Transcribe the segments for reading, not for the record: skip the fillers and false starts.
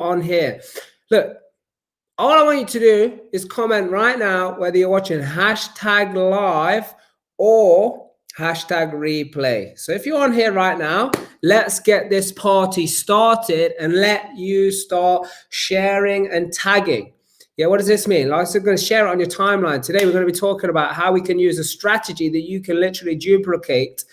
on here. Look, all I want you to do is comment right now whether you're watching hashtag live or hashtag replay. So if you're on here right now, let's get this party started and let you start sharing and tagging. Yeah, what does this mean? Like, I'm going to share it on your timeline. Today, we're going to be talking about how we can use a strategy that you can literally duplicate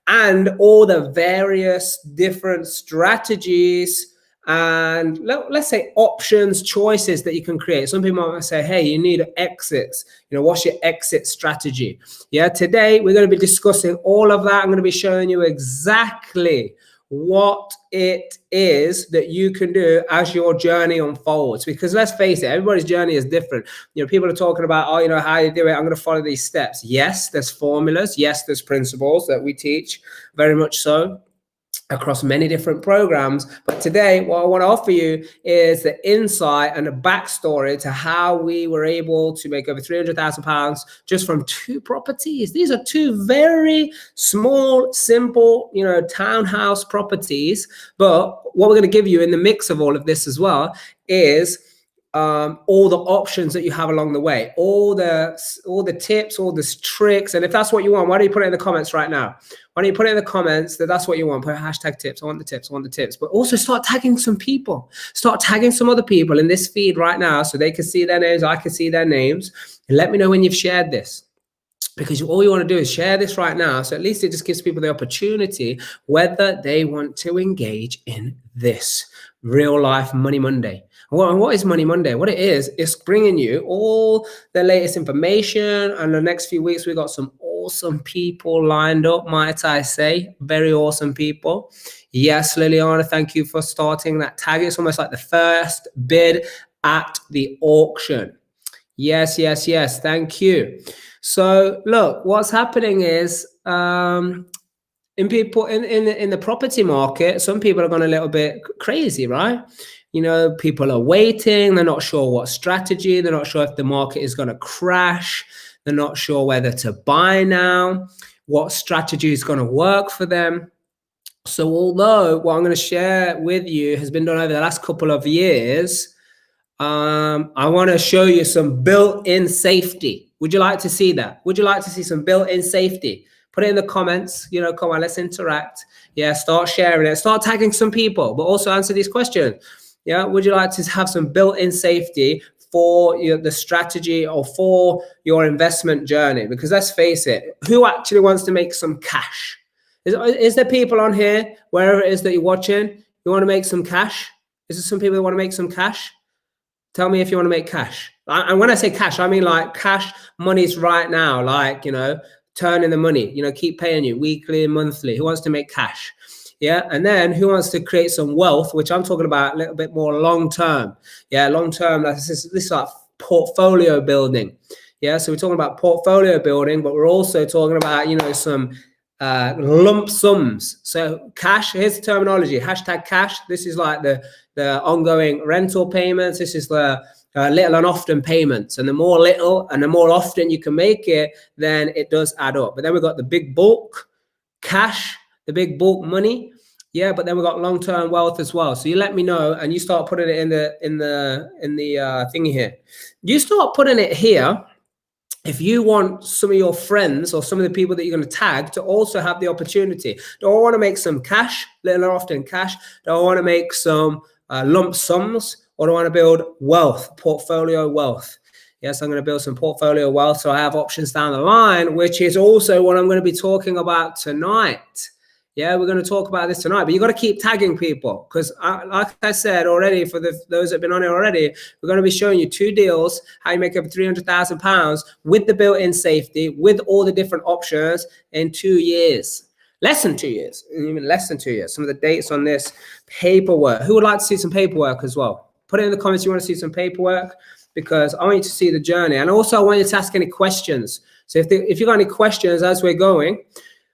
and all the various different strategies and let's say options, choices that you can create. Some people might say, hey, you need exits. You know, what's your exit strategy? Yeah, today we're going to be discussing all of that. I'm going to be showing you exactly what it is that you can do as your journey unfolds. Because let's face it, everybody's journey is different. You know, people are talking about, oh, you know, how you do it. I'm going to follow these steps. Yes, there's formulas. Yes, there's principles that we teach, very much so, across many different programs. But today, what I want to offer you is the insight and the backstory to how we were able to make over £300,000 just from 2 properties. These are 2 very small, simple, you know, townhouse properties. But what we're going to give you in the mix of all of this as well is all the options that you have along the way, all the tips, all the tricks. And if that's what you want, why don't you put it in the comments right now? Why don't you put it in the comments that that's what you want? Put hashtag tips. I want the tips. I want the tips. But also start tagging some people. Start tagging some other people in this feed right now so they can see their names. I can see their names. And let me know when you've shared this. Because all you want to do is share this right now. So at least it just gives people the opportunity whether they want to engage in this real life Money Monday. And what is Money Monday? What it is bringing you all the latest information. And the next few weeks, we've got some awesome people lined up, might I say. Very awesome people. Yes, Liliana, thank you for starting that tag. It's almost like the first bid at the auction. Yes, yes, yes. Thank you. So look, what's happening is in the property market, some people are going a little bit crazy, right? You know, people are waiting. They're not sure what strategy. They're not sure if the market is going to crash. They're not sure whether to buy now, what strategy is going to work for them. So although what I'm going to share with you has been done over the last couple of years, I want to show you some built-in safety. Would you like to see that? Would you like to see some built-in safety? Put it in the comments. You know, come on, let's interact. Yeah, start sharing it. Start tagging some people, but also answer these questions. Yeah, would you like to have some built-in safety for the strategy or for your investment journey? Because let's face it, who actually wants to make some cash? Is there people on here, wherever it is that you're watching, you want to make some cash? Is there some people that want to make some cash? Tell me if you want to make cash. And when I say cash, I mean like cash monies right now, like, you know, turning the money, you know, keep paying you weekly and monthly. Who wants to make cash? Yeah. And then who wants to create some wealth, which I'm talking about a little bit more long-term. Yeah. Long-term, this is like portfolio building. Yeah. So we're talking about portfolio building, but we're also talking about, you know, some lump sums. So cash, here's the terminology, hashtag cash. This is like the ongoing rental payments. This is the little and often payments. And the more little and the more often you can make it, then it does add up. But then we've got the big bulk cash, the big bulk money. Yeah, but then we've got long-term wealth as well. So you let me know and you start putting it in the thingy here. You start putting it here. If you want some of your friends or some of the people that you're going to tag to also have the opportunity, do I want to make some cash, little or often cash? Do I want to make some lump sums, or do I want to build wealth, portfolio wealth? Yes, I'm going to build some portfolio wealth. So I have options down the line, which is also what I'm going to be talking about tonight. Yeah, we're going to talk about this tonight, but you got to keep tagging people because, like I said already, for those that have been on it already, we're going to be showing you 2 deals, how you make over £300,000 with the built-in safety, with all the different options in 2 years. Less than 2 years, even less than 2 years. Some of the dates on this paperwork. Who would like to see some paperwork as well? Put it in the comments. You want to see some paperwork because I want you to see the journey, and also I want you to ask any questions. So if you got any questions as we're going,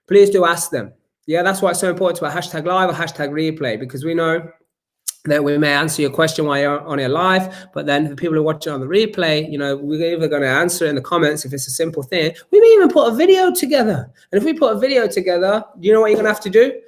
please do ask them. Yeah, that's why it's so important to have hashtag live or hashtag replay, because we know that we may answer your question while you're on your live, but then the people who are watching on the replay, you know, we're either going to answer it in the comments if it's a simple thing. We may even put a video together. And if we put a video together, you know what you're going to have to do?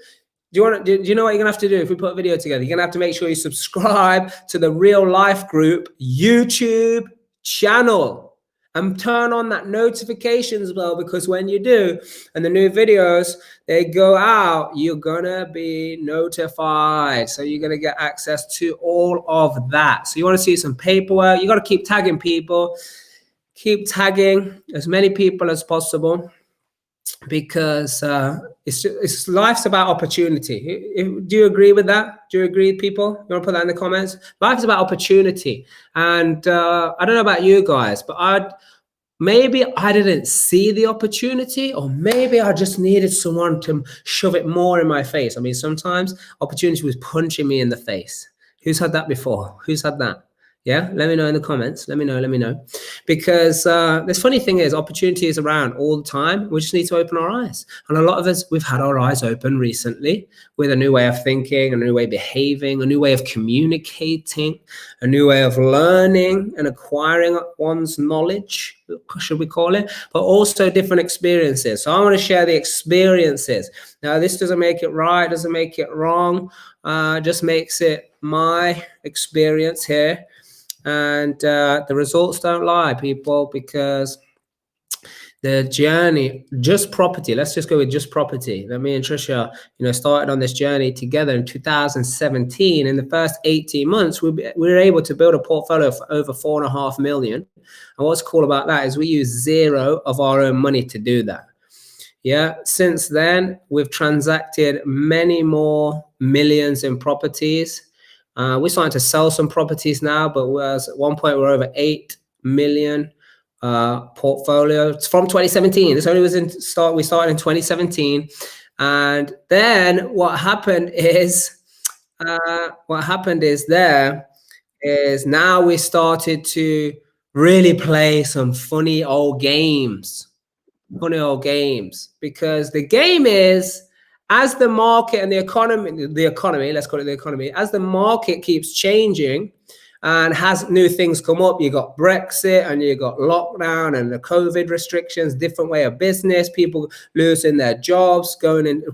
Do you know what you're gonna have to do if we put a video together? You're gonna have to make sure you subscribe to the Real Life Group YouTube channel and turn on that notifications bell, because when you do and the new videos they go out, you're gonna be notified. So you're gonna get access to all of that. So you want to see some paperwork, you got to keep tagging people, keep tagging as many people as possible, because it's life's about opportunity. Do you agree with that? Do you agree, people? You want to put that in the comments? Life's about opportunity. And I don't know about you guys, but maybe I didn't see the opportunity, or maybe I just needed someone to shove it more in my face. I mean, sometimes opportunity was punching me in the face. Who's had that before? Who's had that? Yeah, let me know in the comments. Let me know. Because this funny thing is, opportunity is around all the time. We just need to open our eyes. And a lot of us, we've had our eyes open recently with a new way of thinking, a new way of behaving, a new way of communicating, a new way of learning and acquiring one's knowledge, should we call it, but also different experiences. So I want to share the experiences. Now, this doesn't make it right, doesn't make it wrong, just makes it my experience here. And the results don't lie, people, because the journey, Just Property, let's just go with Just Property. Me and Trisha, started on this journey together in 2017. In the first 18 months, we were able to build a portfolio for over 4.5 million. And what's cool about that is we use zero of our own money to do that. Yeah, since then, we've transacted many more millions in properties. We're starting to sell some properties now, but at one point we're over 8 million portfolio. It's from 2017. This only was we started in 2017. And then what happened is now we started to really play some funny old games, because the game is, as the market and the economy, let's call it the economy, as the market keeps changing and has new things come up, you got Brexit and you got lockdown and the COVID restrictions, different way of business, people losing their jobs,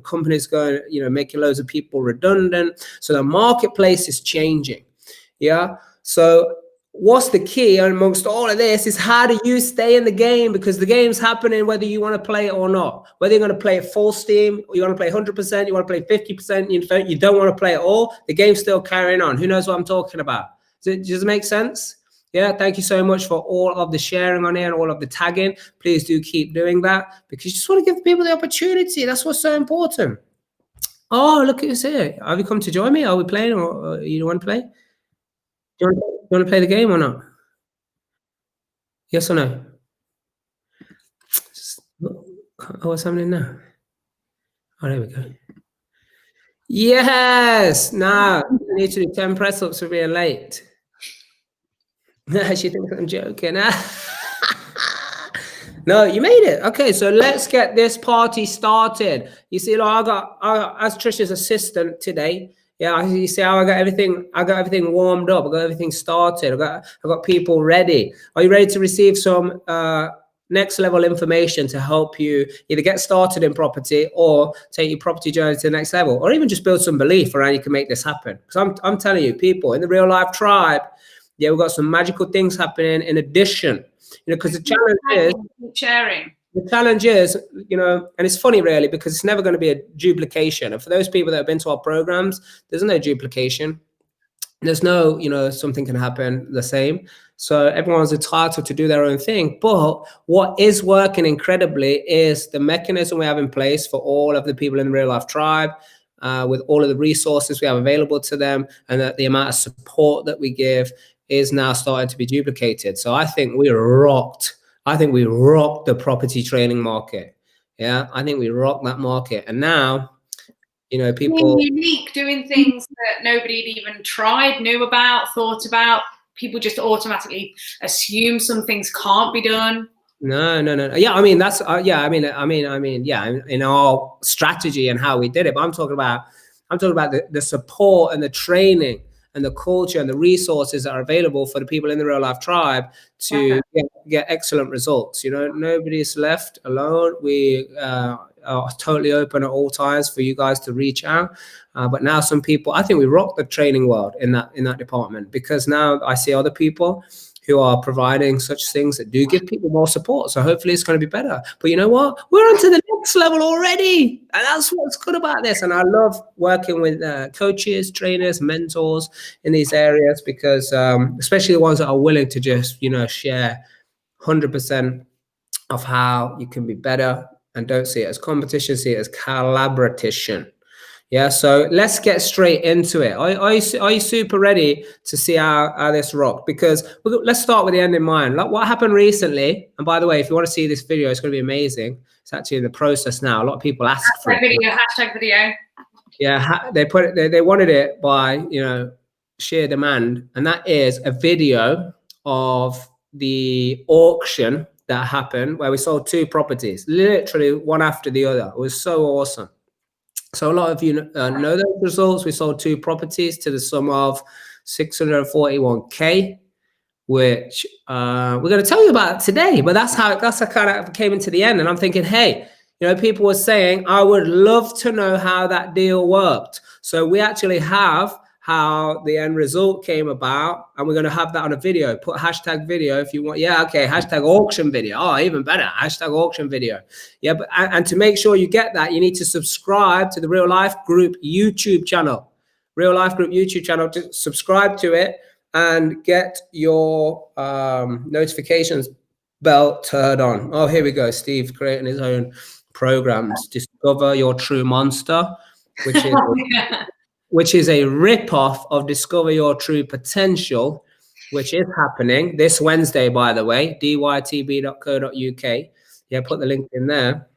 companies going, making loads of people redundant. So the marketplace is changing. Yeah. So what's the key amongst all of this is, how do you stay in the game? Because the game's happening whether you want to play it or not. Whether you're going to play it full steam, or you want to play 100%, you want to play 50%, you don't want to play it all, the game's still carrying on. Who knows what I'm talking about? Does it make sense? Yeah, thank you so much for all of the sharing on here and all of the tagging. Please do keep doing that, because you just want to give people the opportunity. That's what's so important. Oh, look at this here. Have you come to join me? Are we playing, or you want to play? Do you want to play the game or not? Yes or no? Oh, what's happening now? Oh, there we go. Yes! Now, I need to do 10 press-ups for being late. She thinks I'm joking. No, you made it. Okay, so let's get this party started. You see, I got as Trisha's assistant today. Yeah, you see how I got everything warmed up. I got everything started. I got people ready. Are you ready to receive some next level information to help you either get started in property or take your property journey to the next level, or even just build some belief around you can make this happen? Because I'm telling you, people in the Real Life Tribe, yeah, we've got some magical things happening in addition. Because the challenge is sharing. The challenge is, and it's funny really, because it's never going to be a duplication. And for those people that have been to our programs, there's no duplication. There's no, something can happen the same. So everyone's entitled to do their own thing. But what is working incredibly is the mechanism we have in place for all of the people in the Real Life Tribe, with all of the resources we have available to them, and the amount of support that we give is now starting to be duplicated. So I think we rocked the property training market. Yeah, I think we rocked that market. And now, people being unique, doing things that nobody had even tried, knew about, thought about. People just automatically assume some things can't be done. No. Yeah, I mean that's in our strategy and how we did it. But I'm talking about the support and the training and the culture and the resources that are available for the people in the Real Life Tribe to get excellent results. Nobody's left alone. We totally open at all times for you guys to reach out. But now some people, I think we rock the training world in that department, because now I see other people who are providing such things that do give people more support. So hopefully it's going to be better. But you know what? We're on to the next level already. And that's what's good about this. And I love working with coaches, trainers, mentors in these areas, because especially the ones that are willing to just, you know, share 100% of how you can be better, and don't see it as competition, see it as collaboration. Yeah, so let's get straight into it. Are you super ready to see how this rock? Because let's start with the end in mind. Like what happened recently, and by the way, if you want to see this video, it's going to be amazing. It's actually in the process now. A lot of people asked for it. Hashtag video. Yeah, they put it. They wanted it by, you know, sheer demand, and that is a video of the auction that happened where we sold 2 properties, literally one after the other. It was so awesome. So a lot of you know those results. We sold 2 properties to the sum of 641K, which we're going to tell you about today. But that's how kind of came into the end. And I'm thinking, hey, you know, people were saying, I would love to know how that deal worked. So we actually have how the end result came about, and we're going to have that on a video. Put hashtag video if you want. Yeah, okay, hashtag auction video. Oh, even better, hashtag auction video. Yeah, but and to make sure you get that, you need to subscribe to the Real Life Group YouTube channel. Real Life Group YouTube channel. To subscribe to it and get your notifications bell turned on. Oh, here we go. Steve creating his own programs. Discover Your True Monster, which is which is a rip-off of Discover Your True Potential, which is happening this Wednesday, by the way, dytb.co.uk. Yeah, put the link in there.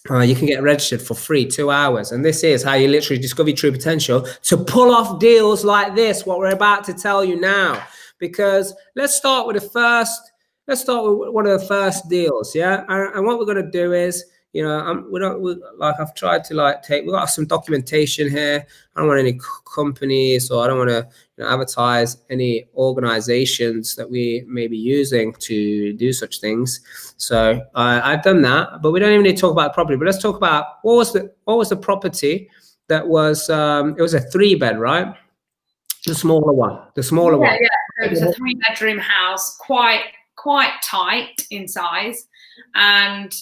You can get registered for free, 2 hours. And this is how you literally discover your true potential to pull off deals like this, what we're about to tell you now. Because let's start with one of the first deals, yeah? And what we're going to do is, you know, I've tried to we got some documentation here. I don't want any companies, or I don't want to, you know, advertise any organizations that we may be using to do such things. So I've done that, but we don't even need to talk about property. But let's talk about what was the property that was, it was a 3-bed, right? The smaller one, one. Yeah. It was a 3-bedroom house, quite tight in size, and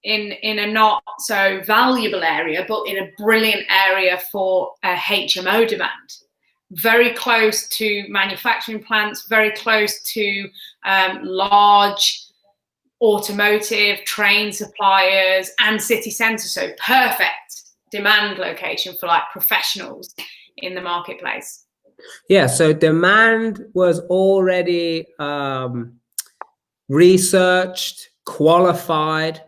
in a not so valuable area, but in a brilliant area for HMO demand. Very close to manufacturing plants, very close to large automotive, train suppliers, and city centre. So perfect demand location for like professionals in the marketplace. Yeah, so demand was already researched, qualified,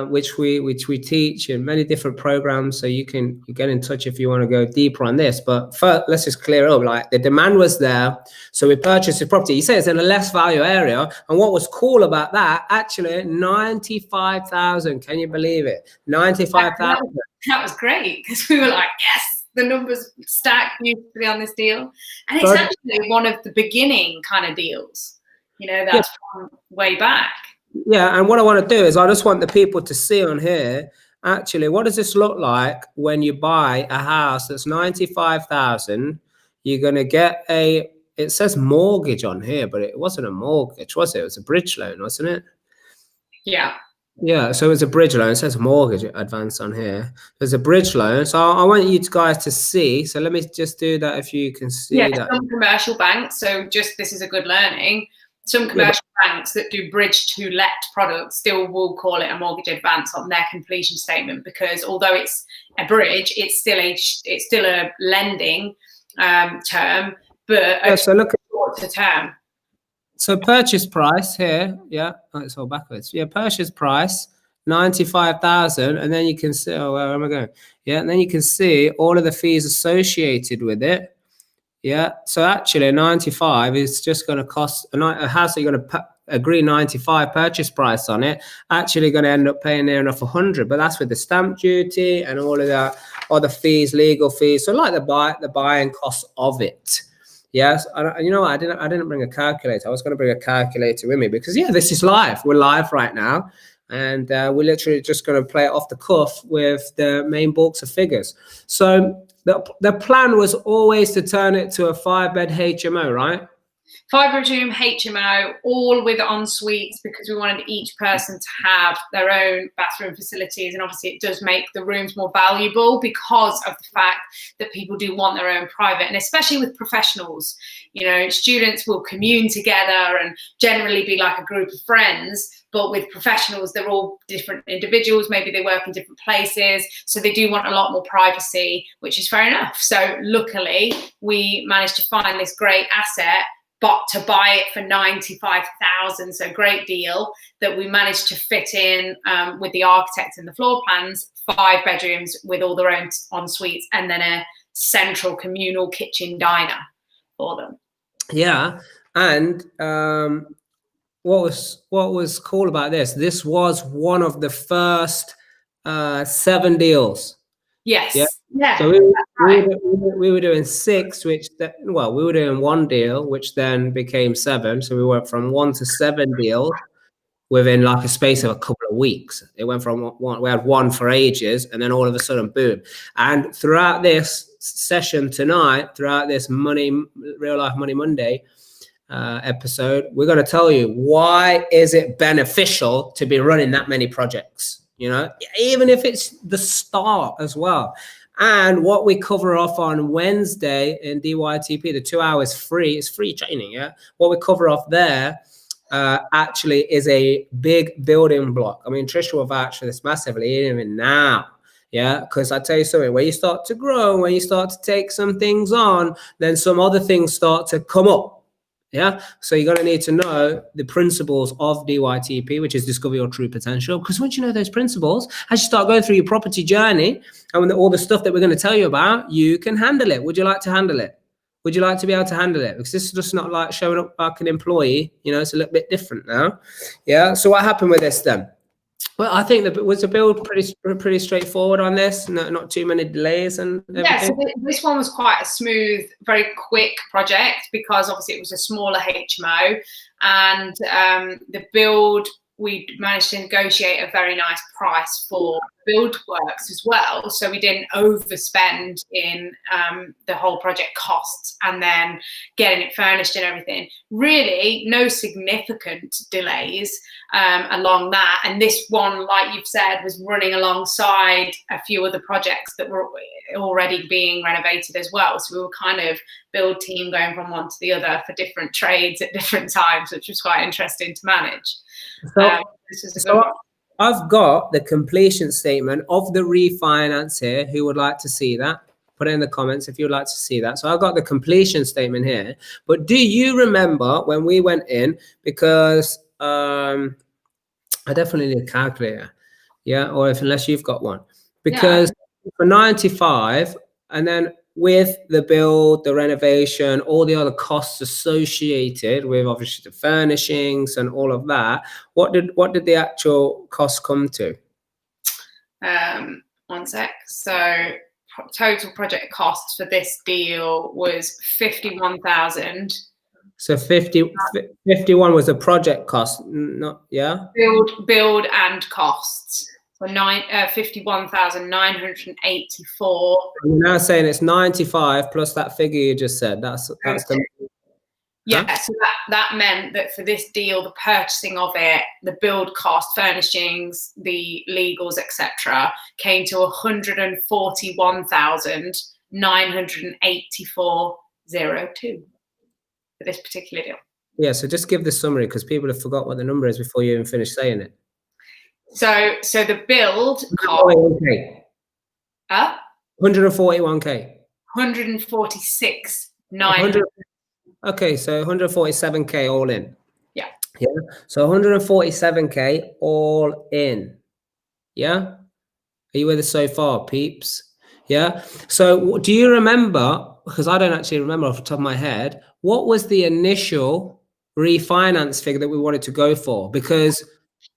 which we teach in many different programs. So you get in touch if you want to go deeper on this. But first, let's just clear up. Like, the demand was there, so we purchased the property. You say it's in a less value area, and what was cool about that, actually, 95,000. Can you believe it? 95,000. That was great, because we were like, yes, the numbers stacked beautifully on this deal, and it's actually one of the beginning kind of deals. You know, that's from way back. Yeah, and what I want to do is I just want the people to see on here, actually, what does this look like when you buy a house that's 95,000? You're going to get it says mortgage on here, but it wasn't a mortgage, was it? It was a bridge loan, wasn't it? Yeah. Yeah, so it's a bridge loan. It says mortgage advance on here. There's a bridge loan. So I want you guys to see. So let me just do that if you can see that. Some commercial banks, so this is a good learning. Some commercial banks that do bridge to let products still will call it a mortgage advance on their completion statement, because although it's a bridge, it's still a lending term, but so look at the term. So purchase price here, it's all backwards. Yeah, purchase price 95,000, and then you can see. Oh, where am I going? Yeah, and then you can see all of the fees associated with it. Yeah, so actually 95 is just going to cost a house that you're going to agree 95 purchase price on it, actually going to end up paying near enough 100, but that's with the stamp duty and all of that, other fees, legal fees. So like the buying cost of it. Yes, you know what? I didn't bring a calculator. I was going to bring a calculator with me because this is live. We're live right now. And we're literally just going to play it off the cuff with the main bulks of figures. So the plan was always to turn it to a 5-bed HMO, right? 5-bedroom HMO, all with en suites, because we wanted each person to have their own bathroom facilities. And obviously it does make the rooms more valuable because of the fact that people do want their own private, and especially with professionals, you know, students will commune together and generally be like a group of friends. But with professionals, they're all different individuals. Maybe they work in different places. So they do want a lot more privacy, which is fair enough. So luckily, we managed to find this great asset, but to buy it for 95,000, so great deal, that we managed to fit in with the architect and the floor plans, 5 bedrooms with all their own en suites, and then a central communal kitchen diner for them. Yeah, and what was cool about this? This was one of the first 7 deals. Yes. Yeah. So we were doing 6, which we were doing 1 deal, which then became 7. So we went from 1 to 7 deals within like a space of a couple of weeks. It went from 1, we had 1 for ages, and then all of a sudden, boom. And throughout this session tonight, throughout this Real Life Money Monday episode, we're going to tell you why is it beneficial to be running that many projects, you know, even if it's the start as well. And what we cover off on Wednesday in DYTP, the 2 hours free, it's free training. Yeah. What we cover off there actually is a big building block. I mean, Trisha will vouch for this massively even now. Yeah. Because I tell you something, when you start to grow, when you start to take some things on, then some other things start to come up. Yeah, so you're going to need to know the principles of DYTP, which is discover your true potential. Because once you know those principles, as you start going through your property journey and all the stuff that we're going to tell you about, you can handle it. Would you like to handle it? Would you like to be able to handle it? Because this is just not like showing up like an employee. You know, it's a little bit different now. Yeah. So what happened with this then? Well, I think that was the build pretty straightforward on this. Not too many delays and everything. Yeah, so this one was quite a smooth, very quick project because obviously it was a smaller HMO, and the build, we managed to negotiate a very nice price for build works as well. So we didn't overspend in the whole project costs and then getting it furnished and everything. Really, no significant delays along that. And this one, like you've said, was running alongside a few other projects that were already being renovated as well. So we were kind of build team going from one to the other for different trades at different times, which was quite interesting to manage. So I've got the completion statement of the refinance here. Who would like to see that? Put it in the comments if you'd like to see that. So I've got the completion statement here. But do you remember when we went in? Because I definitely need a calculator. Yeah, or unless you've got one. Because for 95, and then with the build, the renovation, all the other costs associated with obviously the furnishings and all of that, what did the actual cost come to? 1 sec. So total project costs for this deal was 51,000. So 51 was the project cost, not build and costs. So 51,984. You're now saying it's 95 plus that figure you just said. That's the yeah. So that meant that for this deal, the purchasing of it, the build cost, furnishings, the legals, etc., came to 141,984.02 for this particular deal. Yeah. So just give the summary because people have forgot what the number is before you even finish saying it. So the build cost 141K. 146,900. Okay, so 147K all in. Yeah. Yeah. So 147K all in. Yeah. Are you with us so far, peeps? Yeah. So do you remember, because I don't actually remember off the top of my head, what was the initial refinance figure that we wanted to go for? Because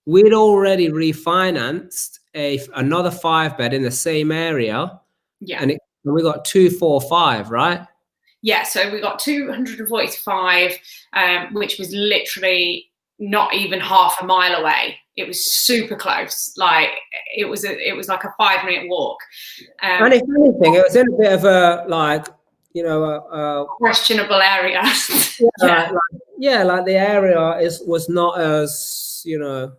we'd already refinanced another 5-bed in the same area. Yeah. And we got 245, right? Yeah, so we got 245, which was literally not even half a mile away. It was super close. Like it was like a 5-minute walk. And if anything, it was in a bit of a like, you know, questionable area. Like the area was not as, you know.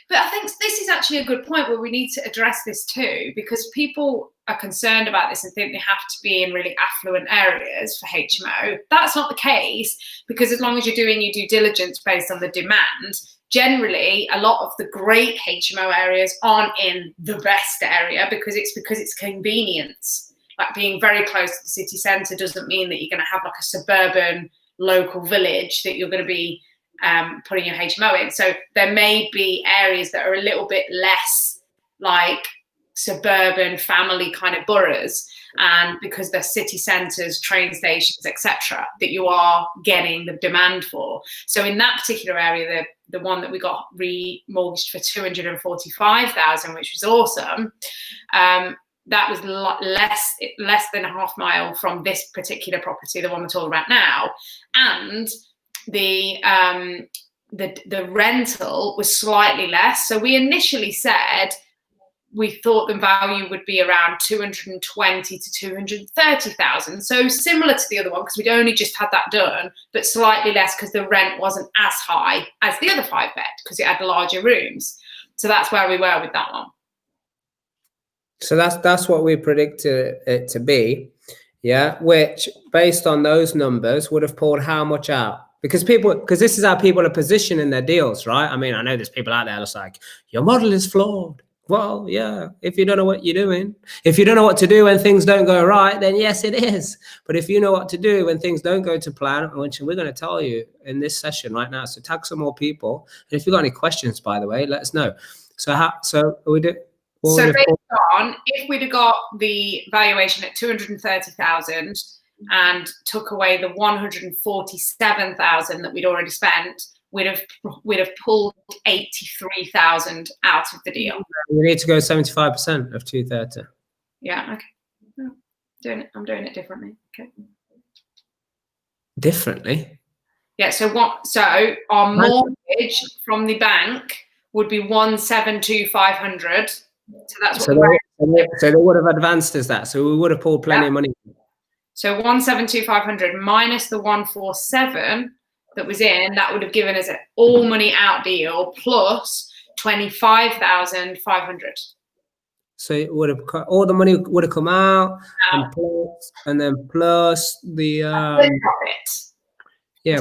But I think this is actually a good point where we need to address this too, because people are concerned about this and think they have to be in really affluent areas for HMO. That's not the case, because as long as you're doing your due diligence based on the demand, generally a lot of the great HMO areas aren't in the best area because it's convenience. Like being very close to the city centre doesn't mean that you're going to have like a suburban local village that you're going to be putting your HMO in. So there may be areas that are a little bit less like suburban family kind of boroughs, and because they're city centres, train stations, etc., that you are getting the demand for. So in that particular area, the one that we got remortgaged for 245,000, which was awesome, that was less than a half mile from this particular property, the one we're talking about now, and the rental was slightly less. So we initially said we thought the value would be around 220 to 230,000. So similar to the other one, because we'd only just had that done, but slightly less because the rent wasn't as high as the other 5-bed because it had larger rooms. So that's where we were with that one. So that's what we predicted it to be, yeah. Which, based on those numbers, would have pulled how much out? Because this is how people are positioning their deals, right? I mean, I know there's people out there that's like, your model is flawed. Well, yeah, if you don't know what you're doing, if you don't know what to do when things don't go right, then yes, it is. But if you know what to do when things don't go to plan, which we're going to tell you in this session right now, so tag some more people. And if you've got any questions, by the way, let us know. So we do. So based on, if we'd have got the valuation at 230,000 and took away the 147,000 that we'd already spent, we'd have pulled 83,000 out of the deal. We need to go 75% of 230. Yeah. Okay. I'm doing it differently. Okay. Differently. Yeah. So our mortgage from the bank would be 172,500. So that's what so they would have advanced as that. So we would have pulled plenty of money. So 172,500 minus the 147 that was in, that would have given us an all money out deal plus 25,500. So it would have all the money would have come out, and then plus the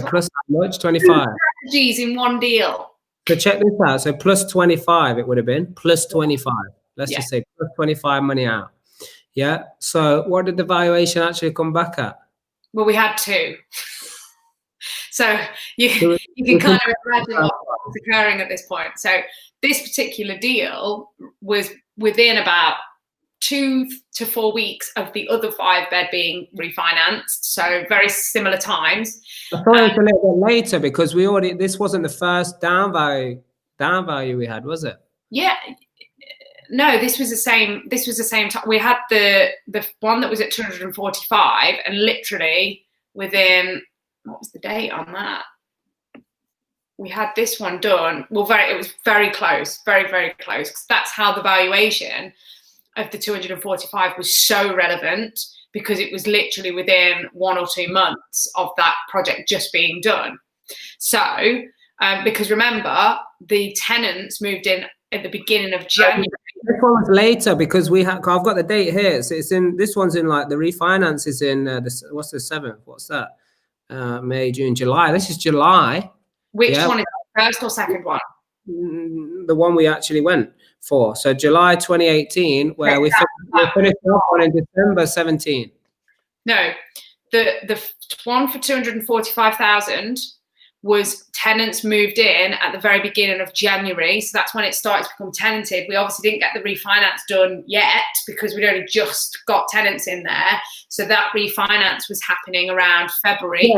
plus how much? 25. Strategies in one deal. So check this out. So plus 25, it would have been plus 25. Let's just say plus 25 money out. Yeah. So what did the valuation actually come back at? Well, we had two. So you can kind of imagine what was occurring at this point. So this particular deal was within about 2 to 4 weeks of the other 5-bed being refinanced. So very similar times. I thought it was a little bit later because this wasn't the first down value we had, was it? Yeah. No, this was the same time. We had the one that was at 245, and literally within, what was the date on that? We had this one done. Well, it was very close, very, very close. 'Cause that's how the valuation of the 245 was so relevant, because it was literally within 1 or 2 months of that project just being done. So, because remember, the tenants moved in at the beginning of January. This one was later because I've got the date here. So this one's in like the refinance is in what's the 7th? What's that? May, June, July. This is July. Which one is the first or second one? The one we actually went for. So July 2018, where we finished off on in December 17. No, the one for 245,000 was tenants moved in at the very beginning of January. So that's when it started to become tenanted. We obviously didn't get the refinance done yet because we'd only just got tenants in there. So that refinance was happening around February.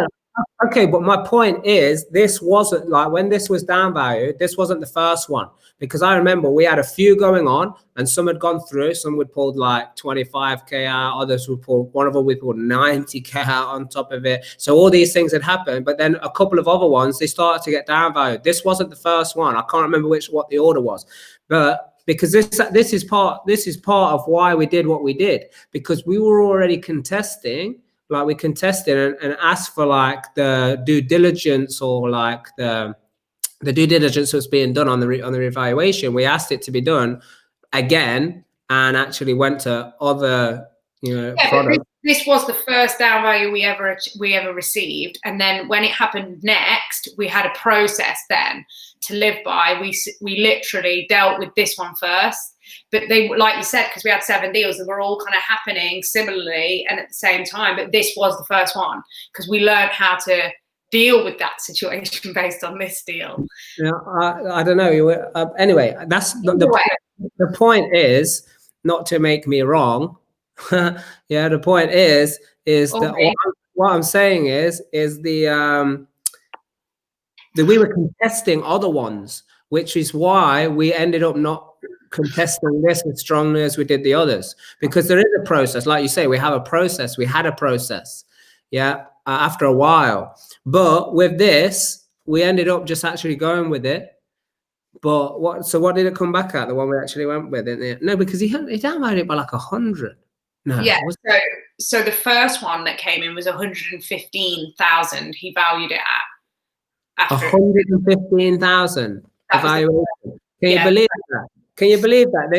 Okay, but my point is, this wasn't like when this was down valued, this wasn't the first one, because I remember we had a few going on and some had gone through. Some would pulled like 25K out, others would pull, one of them we pulled 90K out on top of it. So all these things had happened, but then a couple of other ones, they started to get down valued. This wasn't the first one. I can't remember what the order was, but because this is part of why we did what we did, because we were already contesting. Like we contested and asked for like the due diligence, or like the due diligence was being done on the revaluation. We asked it to be done again, and actually went to other products. This was the first down value we ever received, and then when it happened next, we had a process then to live by. We literally dealt with this one first. But they, like you said, because we had 7 deals that were all kind of happening similarly and at the same time. But this was the first one because we learned how to deal with that situation based on this deal. Yeah, I don't know. Anyway, that's the point is not to make me wrong. Yeah, the point is that what I'm saying is that we were contesting other ones, which is why we ended up not contesting this as strongly as we did the others, because there is a process. Like you say, we have a process. We had a process, after a while. But with this, we ended up just actually going with it. But what did it come back at? The one we actually went with, no, because he downvalued it by like 100. No. Yeah. So the first one that came in was 115,000. He valued it at 115,000 evaluation. Can you believe that? Can you believe that?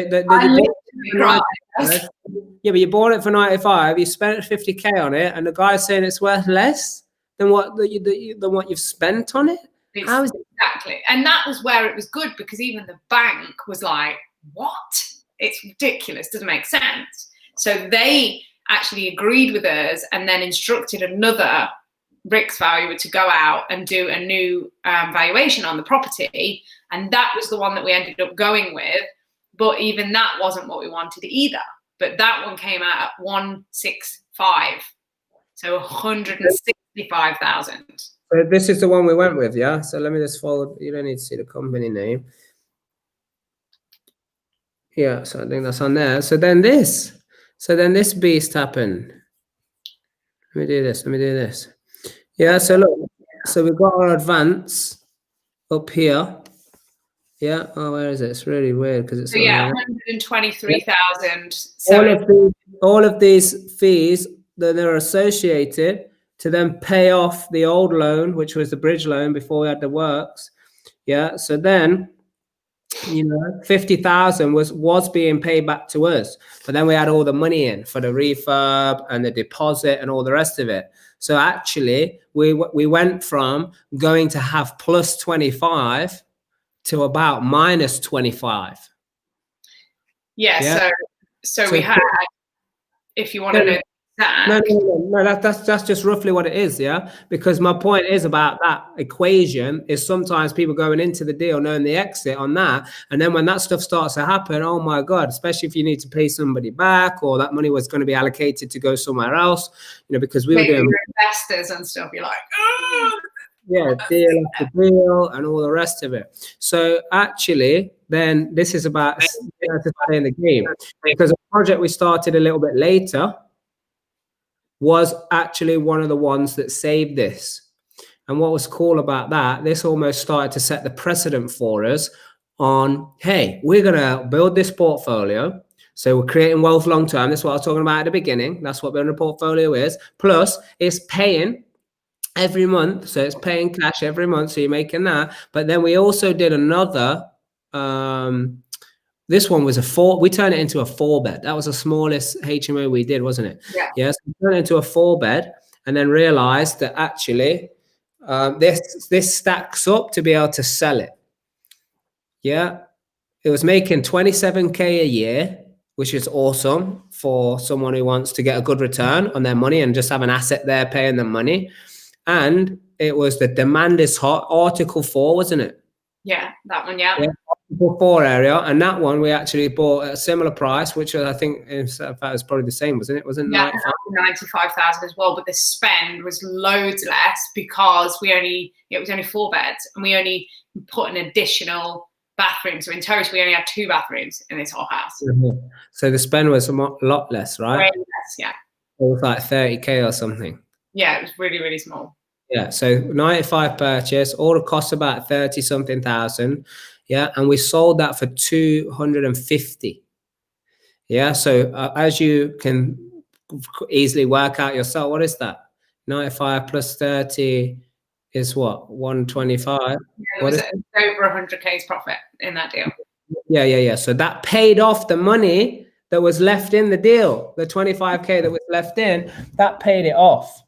Yeah, but you bought it for 95. You spent 50K on it, and the guy's saying it's worth less than what you've spent on it. How is it? Exactly, and that was where it was good, because even the bank was like, "What? It's ridiculous. Doesn't make sense." So they actually agreed with us, and then instructed another RICS valuer to go out and do a new valuation on the property. And that was the one that we ended up going with. But even that wasn't what we wanted either. But that one came out at 165. So 165,000. So this is the one we went with, yeah? So let me just follow. You don't need to see the company name. Yeah, so I think that's on there. So then this beast happened. Let me do this. Yeah, so look. So we've got our advance up here. Yeah. Oh, where is it? It's really weird because it's 123,000. All of these fees that are associated to then pay off the old loan, which was the bridge loan before we had the works. Yeah. So then, 50,000 was being paid back to us, but then we had all the money in for the refurb and the deposit and all the rest of it. So actually, we went from going to have plus 25 to about minus 25. Yeah. So we had, if you want to know that. No, that's just roughly what it is, yeah? Because my point is about that equation is sometimes people going into the deal knowing the exit on that, and then when that stuff starts to happen, oh my God, especially if you need to pay somebody back, or that money was going to be allocated to go somewhere else, because we were doing investors and stuff, you're like, oh! Yeah, deal after deal and all the rest of it. So actually, then this is about to stay in the game, because a project we started a little bit later was actually one of the ones that saved this. And what was cool about that, this almost started to set the precedent for us on, hey, we're going to build this portfolio. So we're creating wealth long term. That's what I was talking about at the beginning. That's what building a portfolio is. Plus, it's paying every month. So it's paying cash every month. So you're making that. But then we also did another, this one was we turned it into a 4-bed. That was the smallest HMO we did, wasn't it? Yeah. Yes. We turned it into a 4-bed and then realized that actually this stacks up to be able to sell it. Yeah. It was making 27K a year, which is awesome for someone who wants to get a good return on their money and just have an asset there paying them money. And it was the demand is hot, Article 4, wasn't it? Yeah, that one, yeah. 4 area, and that one we actually bought at a similar price, which I think in fact was probably the same, wasn't it? Wasn't Yeah, 95,000 as well, but the spend was loads less because it was only 4 beds, and we only put an additional bathroom. So in total, we only had 2 bathrooms in this whole house. Mm-hmm. So the spend was a lot less, right? Way less, yeah. It was like 30K or something. Yeah, it was really, really small. Yeah, so 95 purchase, all the costs about 30 something thousand. Yeah, and we sold that for 250. Yeah, so as you can easily work out yourself, what is that? 95 plus 30 is what? 125. Yeah, it was over 100K's profit in that deal. Yeah. So that paid off the money that was left in the deal. The 25K that was left in, that paid it off.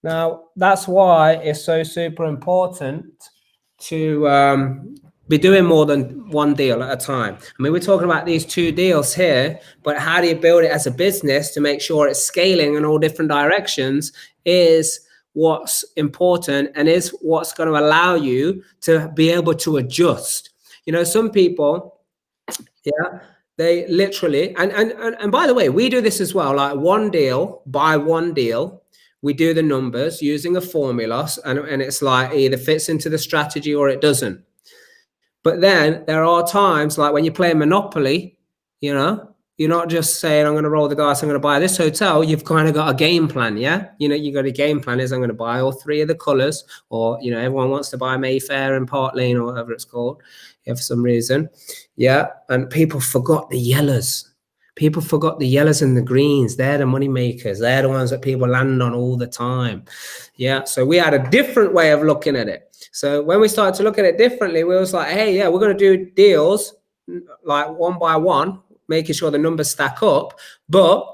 Now, that's why it's so super important to be doing more than one deal at a time. I mean, we're talking about these 2 deals here, but how do you build it as a business to make sure it's scaling in all different directions is what's important, and is what's going to allow you to be able to adjust. You know, some people, yeah, they literally, and by the way, we do this as well, like one deal, buy one deal. We do the numbers using a formula, and it's like either fits into the strategy or it doesn't. But then there are times like when you play Monopoly, you know, you're not just saying, I'm going to roll the dice, I'm going to buy this hotel. You've kind of got a game plan, yeah? You know, you got a game plan is I'm going to buy all 3 of the colors, or, you know, everyone wants to buy Mayfair and Park Lane or whatever it's called, yeah, for some reason. Yeah, and people forgot the yellows. People forgot the yellows and the greens. They're the money makers. They're the ones that people land on all the time. Yeah, so we had a different way of looking at it. So when we started to look at it differently, we was like, hey, yeah, we're going to do deals like one by one, making sure the numbers stack up. But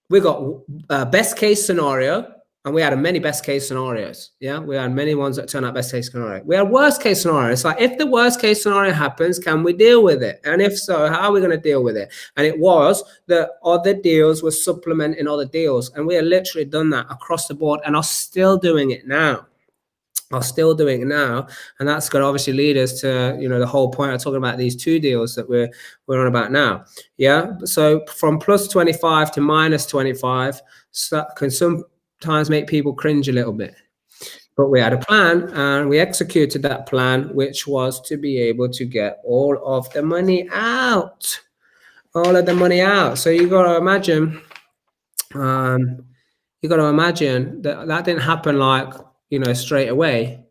we got a best case scenario, and we had many best case scenarios. Yeah, we had many ones that turned out best case scenario. We had worst case scenario. It's like, if the worst case scenario happens, can we deal with it? And if so, how are we going to deal with it? And it was that other deals were supplementing other deals. And we have literally done that across the board, and are still doing it now. And that's going to obviously lead us to, you know, the whole point of talking about these 2 deals that we're on about now. Yeah, so from plus 25 to minus 25 can sometimes make people cringe a little bit, but we had a plan and we executed that plan, which was to be able to get all of the money out. So you got to imagine that didn't happen like, you know, straight away.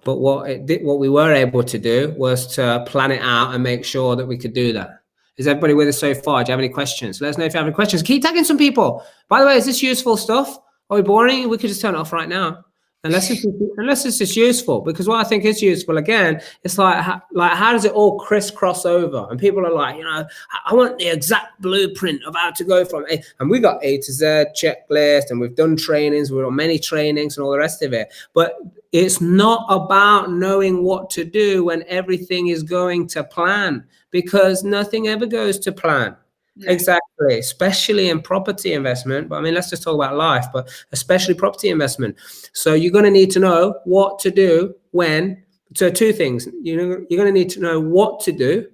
But what we were able to do was to plan it out and make sure that we could do that. Is everybody with us so far? Do you have any questions? Let us know if you have any questions. Keep tagging some people. By the way, is this useful stuff? Are we boring? We could just turn it off right now. Unless it's just useful, because what I think is useful, again, it's like how does it all crisscross over? And people are like, you know, I want the exact blueprint of how to go from A. And we got A to Z checklist, and we've done trainings, we've done many trainings and all the rest of it. But it's not about knowing what to do when everything is going to plan, because nothing ever goes to plan. No. Exactly, especially in property investment. But I mean, let's just talk about life, but especially property investment. So you're going to need to know what to do when. So 2 things. You're going to need to know what to do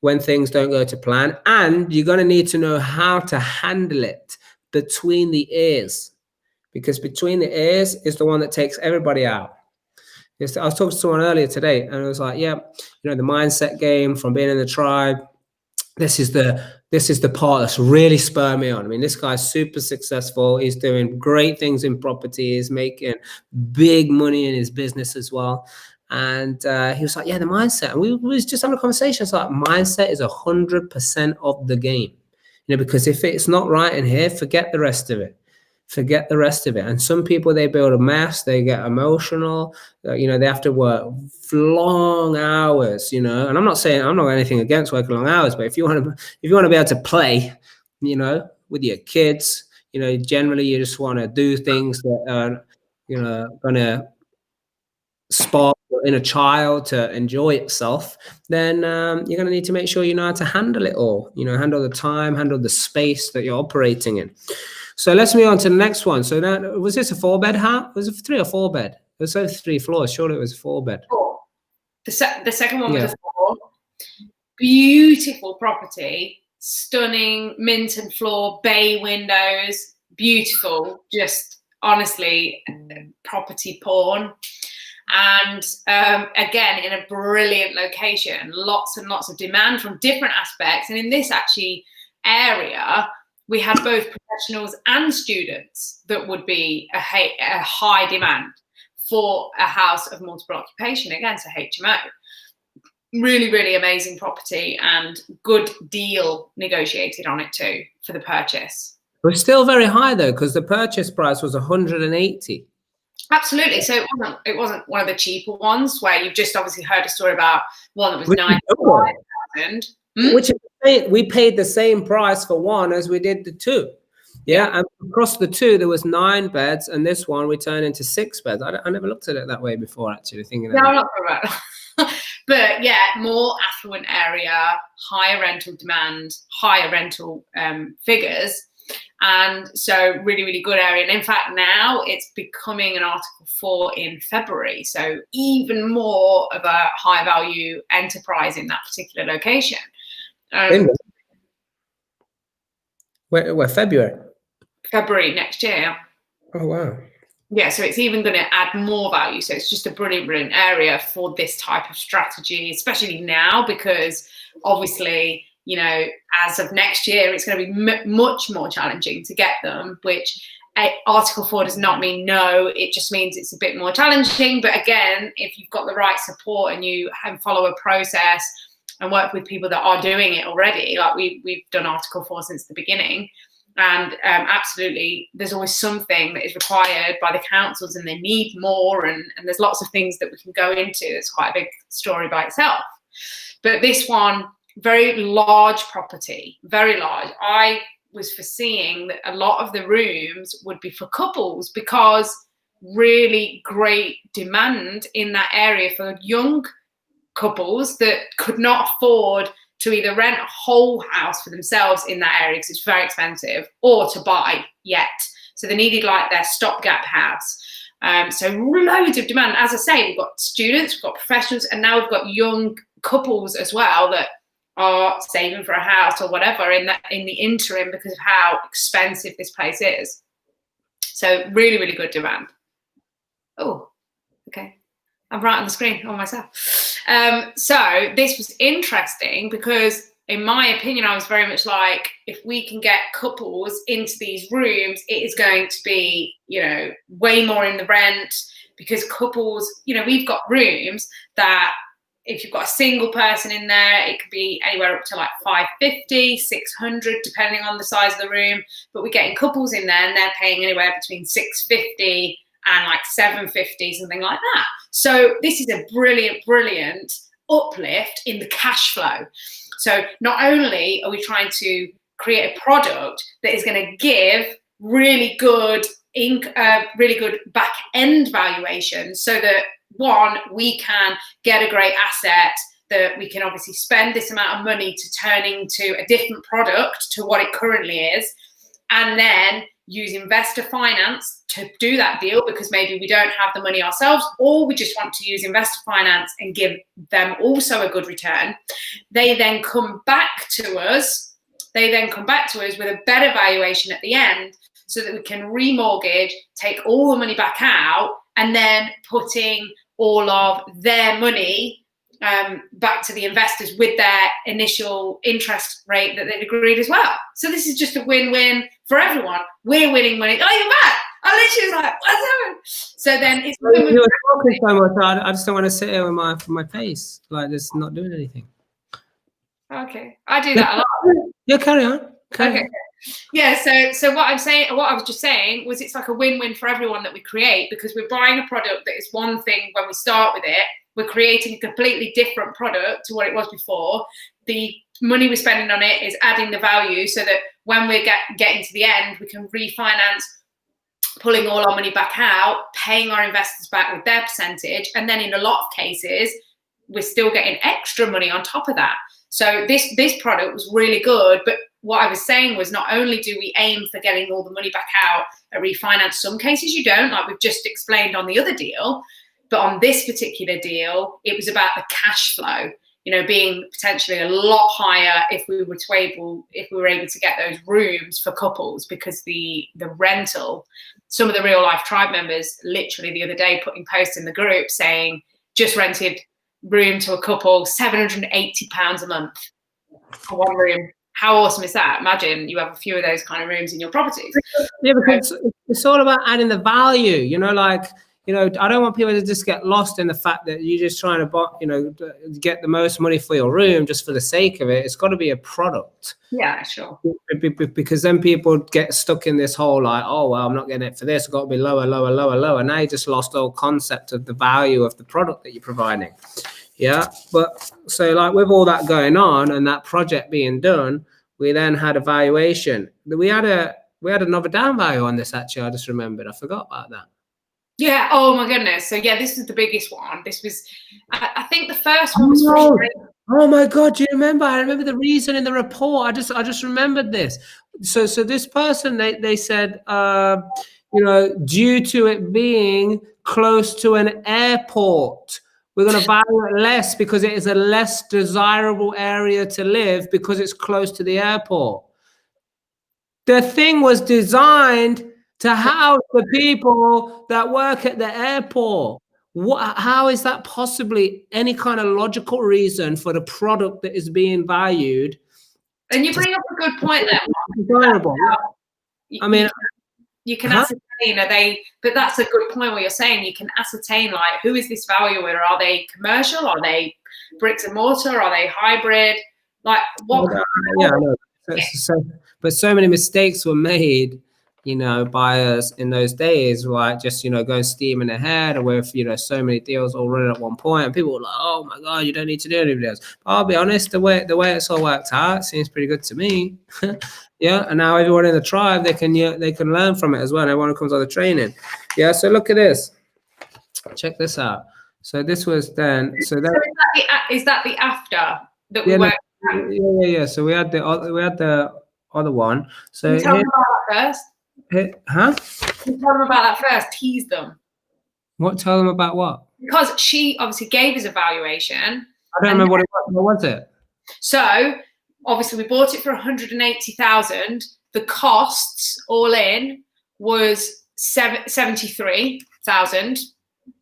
when things don't go to plan, and you're going to need to know how to handle it between the ears, because between the ears is the one that takes everybody out. I was talking to someone earlier today, and it was like, yeah, you know, the mindset game from being in the tribe. This is the part that's really spurred me on. I mean, this guy's super successful. He's doing great things in property. He's making big money in his business as well. And he was like, yeah, the mindset. And we was just having a conversation. It's like, mindset is 100% of the game. You know, because if it's not right in here, forget the rest of it. And some people, they build a mess, they get emotional, you know, they have to work long hours, you know. And I'm not anything against working long hours, but if you want to be able to play, you know, with your kids, you know, generally you just want to do things that are, you know, going to spark your inner child to enjoy itself, then you're going to need to make sure you know how to handle it all, you know, handle the time, handle the space that you're operating in. So let's move on to the next one. So now, was this a 4-bed house? Was it 3 or 4 bed? It was over 3 floors. Surely it was a 4 bed. 4. The second one was a 4. Beautiful property, stunning Minton floor, bay windows, beautiful, just honestly property porn. And again, in a brilliant location, lots and lots of demand from different aspects. And in this actually area, we had both professionals and students that would be a high demand for a house of multiple occupation, again, so HMO. Really, really amazing property and good deal negotiated on it too for the purchase. We're still very high though, because the purchase price was 180. Absolutely. So it wasn't one of the cheaper ones where you've just obviously heard a story about one that was 95,000. Which is, we paid the same price for one as we did the two. Yeah, and across the two there was 9 beds, and this one we turned into 6 beds. I never looked at it that way before, actually. Thinking. No, I'm not sure about that. But yeah, more affluent area, higher rental demand, higher rental figures. And so really, really good area. And in fact, now it's becoming an Article 4 in February. So even more of a high value enterprise in that particular location. Where February? February next year. Oh, wow. Yeah, so it's even going to add more value. So it's just a brilliant, brilliant area for this type of strategy, especially now, because obviously, you know, as of next year, it's going to be much more challenging to get them, which Article 4 does not mean no. It just means it's a bit more challenging. But again, if you've got the right support and you follow a process and work with people that are doing it already, like we've done Article 4 since the beginning. And absolutely, there's always something that is required by the councils and they need more. And there's lots of things that we can go into. It's quite a big story by itself. But this one, very large property, very large. I was foreseeing that a lot of the rooms would be for couples because really great demand in that area for young couples that could not afford to either rent a whole house for themselves in that area because it's very expensive, or to buy yet. So they needed like their stopgap house. So loads of demand. As I say, we've got students, we've got professionals, and now we've got young couples as well that are saving for a house or whatever in the interim because of how expensive this place is. So really, really good demand. Oh, okay. I'm right on the screen on myself. So this was interesting because, in my opinion, I was very much like, if we can get couples into these rooms, it is going to be, you know, way more in the rent, because couples, you know, we've got rooms that if you've got a single person in there, it could be anywhere up to like 550, 600, depending on the size of the room. But we're getting couples in there and they're paying anywhere between 650 and like 750, something like that. So this is a brilliant, brilliant uplift in the cash flow. So not only are we trying to create a product that is going to give really good back end valuation, so that one, we can get a great asset that we can obviously spend this amount of money to turn into a different product to what it currently is, and then use investor finance to do that deal because maybe we don't have the money ourselves, or we just want to use investor finance and give them also a good return. They then come back to us. With a better valuation at the end, so that we can remortgage, take all the money back out, and then putting all of their money back to the investors with their initial interest rate that they've agreed as well. So this is just a win-win for everyone. We're winning money. Oh, you're back. I literally was like, what's happening? So then it's you were talking so much, I just don't want to sit here with my face like this, not doing anything. Okay, I do that a lot. Yeah, carry on. Okay. Yeah, so what I was just saying was, it's like a win-win for everyone that we create, because we're buying a product that is one thing when we start with it. We're creating a completely different product to what it was before. The money we're spending on it is adding the value, so that when we're getting to the end, we can refinance, pulling all our money back out, paying our investors back with their percentage, and then in a lot of cases, we're still getting extra money on top of that. So this product was really good. But what I was saying was, not only do we aim for getting all the money back out at refinance, some cases you don't, like we've just explained on the other deal. But on this particular deal, it was about the cash flow. being potentially a lot higher if we were able to get those rooms for couples, because the rental, some of the real life tribe members literally the other day putting posts in the group saying just rented room to a couple, £780 a month for one room. How awesome is that? Imagine you have a few of those kind of rooms in your properties. Yeah, because it's all about adding the value, I don't want people to just get lost in the fact that you're just trying to, get the most money for your room just for the sake of it. It's got to be a product. Yeah, sure. Because then people get stuck in this whole like, oh, well, I'm not getting it for this. It's got to be lower, lower, lower, lower. Now you just lost the whole concept of the value of the product that you're providing. Yeah. But so like with all that going on and that project being done, we then had a valuation. We had another down value on this, actually. I just remembered. I forgot about that. Yeah. Oh my goodness. So yeah, this was the biggest one. This was, I think the first one was frustrating. Oh my God, do you remember? I remember the reason in the report. I just remembered this. So this person, they said, due to it being close to an airport, we're going to value it less because it is a less desirable area to live because it's close to the airport. The thing was designed to house the people that work at the airport. How is that possibly any kind of logical reason for the product that is being valued? And you bring up a good point there. Desirable. I mean, you can ascertain, but that's a good point what you're saying. You can ascertain, like, who is this valuer? Are they commercial? Are they bricks and mortar? Are they hybrid? Like, what? Yeah, I know. But so many mistakes were made, by us in those days, right? Just, going steaming ahead with, so many deals all running at one point. And people were like, oh my God, you don't need to do any deals. But I'll be honest, the way it's all worked out seems pretty good to me. Yeah. And now everyone in the tribe, they can learn from it as well. And everyone who comes on the training. Yeah. So look at this. Check this out. So this was then. Is that the after that we worked out? Yeah. So we had the other one. So can you tell them about that first? Huh? Can you tell them about that first? Tease them. What? Tell them about what? Because she obviously gave us a valuation. I don't remember what it was. What was it? So obviously we bought it for 180,000. The costs all in was 73,000,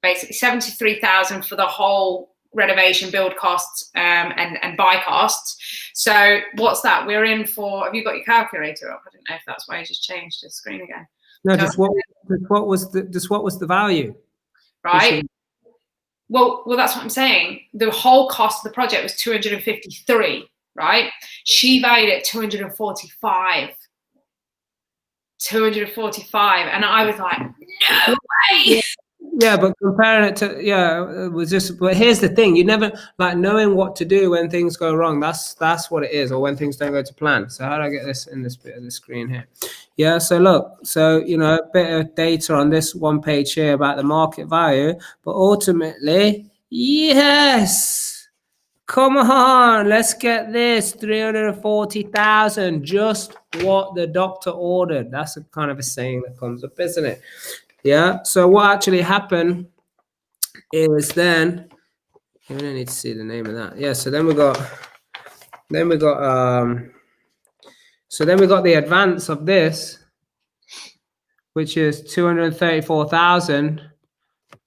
basically 73,000 for the whole renovation, build costs, and buy costs. So what's that? We're in for. Have you got your calculator up? I don't know if that's why you just changed the screen again. No, just what was the value? Right. Well, that's what I'm saying. The whole cost of the project was 253. Right. She valued it 245. 245, and I was like, no way. Yeah, but comparing it to it was just. But here's the thing: you never like knowing what to do when things go wrong. That's what it is, or when things don't go to plan. So how do I get this in this bit of the screen here? Yeah. So look. So a bit of data on this one page here about the market value, but ultimately, yes. Come on, let's get this 340,000. Just what the doctor ordered. That's a kind of a saying that comes up, isn't it? Yeah. So what actually happened is then I don't need to see the name of that. Yeah. So then we got the advance of this, which is 234,000.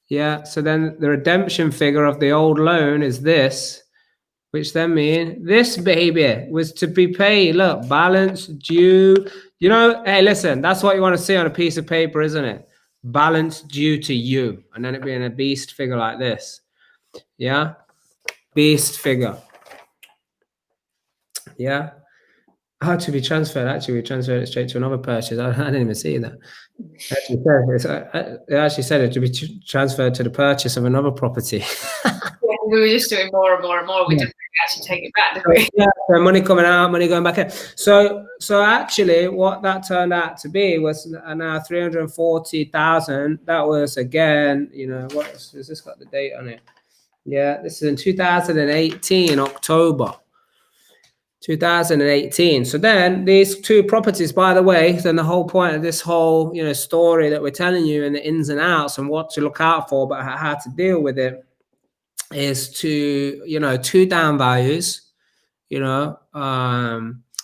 Yeah. So then the redemption figure of the old loan is this, which then means this baby was to be paid. Look, balance due. Hey, listen, that's what you want to see on a piece of paper, isn't it? Balance due to you, and then it being a beast figure like this. Yeah, beast figure. Yeah, how to be transferred? Actually, we transferred it straight to another purchase. I didn't even see that. It actually said it to be transferred to the purchase of another property. We were just doing more and more and more. We didn't actually take it back, did we? Yeah, so money coming out, money going back in. So actually, what that turned out to be was now 340,000. That was again, what has this got the date on it? Yeah, this is in 2018, October. 2018. So then these two properties, by the way, then the whole point of this whole story that we're telling you and the ins and outs and what to look out for, but how to deal with it. is to, you know, 2 down values, you know.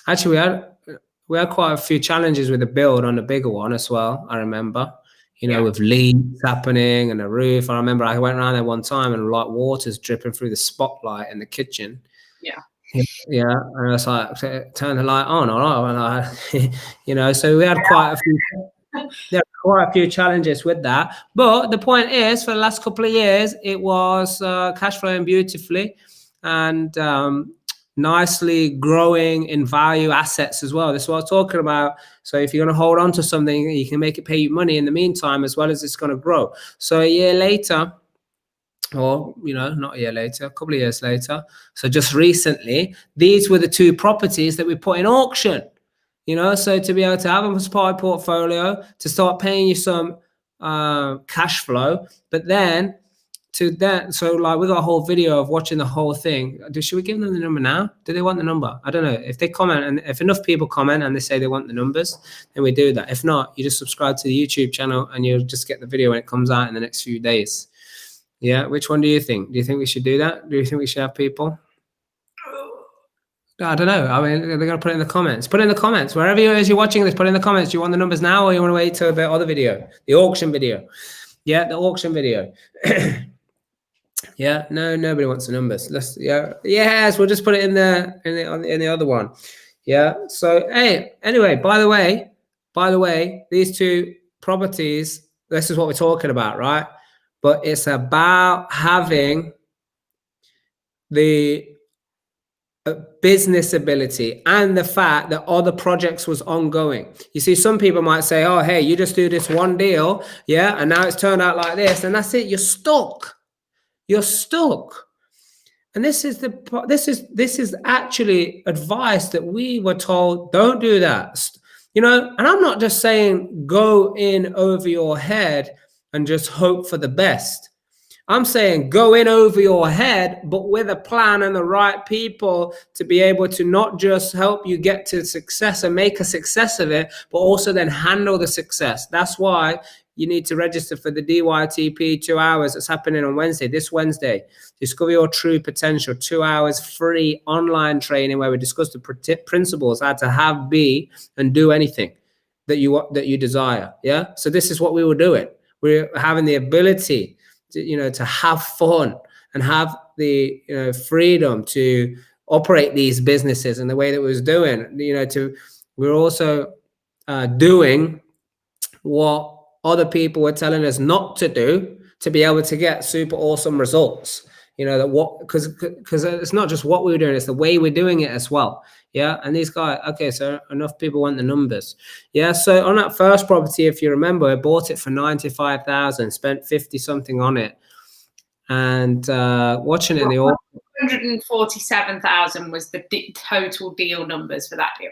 Actually we had quite a few challenges with the build on the bigger one as well, I remember, you know, with leaks happening and the roof. I remember I went around there one time and like water's dripping through the spotlight in the kitchen. Yeah, and I was like, turn the light on, all right, and I, you know, so we had quite a few challenges with that. But the point is, for the last couple of years, it was cash flowing beautifully and nicely growing in value assets as well. This is what I was talking about. So if you're going to hold on to something, you can make it pay you money in the meantime, as well as it's going to grow. So a year later, or, you know, not a year later, a couple of years later, so just recently, these were the 2 properties that we put in auction. You know, so to be able to have them as part of portfolio, to start paying you some cash flow, but then so like we got a whole video of watching the whole thing. Should we give them the number now? Do they want the number? I don't know. If they comment, and if enough people comment and they say they want the numbers, then we do that. If not, you just subscribe to the YouTube channel and you'll just get the video when it comes out in the next few days. Yeah, which one do you think? Do you think we should do that? Do you think we should have people? I don't know. I mean, they're going to put it in the comments. Put it in the comments. Wherever you're watching this, put it in the comments. Do you want the numbers now, or you want to wait till the other video? The auction video. Yeah, the auction video. Yeah, no, nobody wants the numbers. Yes, we'll just put it in the other one. Yeah. So hey, anyway, by the way, these 2 properties, this is what we're talking about, right? But it's about having the business ability and the fact that other projects was ongoing. You see, some people might say, oh, hey, you just do this one deal, yeah, and now it's turned out like this, and that's it. You're stuck. And this is actually advice that we were told, don't do that. You know, and I'm not just saying go in over your head and just hope for the best. I'm saying go in over your head, but with a plan and the right people to be able to not just help you get to success and make a success of it, but also then handle the success. That's why you need to register for the DYTP 2 hours. It's happening on this Wednesday. Discover your true potential, 2 hours free online training where we discuss the principles, how to have, be, and do anything that you desire. Yeah. So this is what we were doing. We're having the ability to have fun and have the freedom to operate these businesses in the way that we was doing. We're also doing what other people were telling us not to do to be able to get super awesome results. Because it's not just what we were doing, it's the way we're doing it as well. Yeah. And these guys, okay, so enough people want the numbers. Yeah. So on that first property, if you remember, I bought it for 95,000, spent 50 something on it. And watching it in the 147,000 was the total deal numbers for that deal.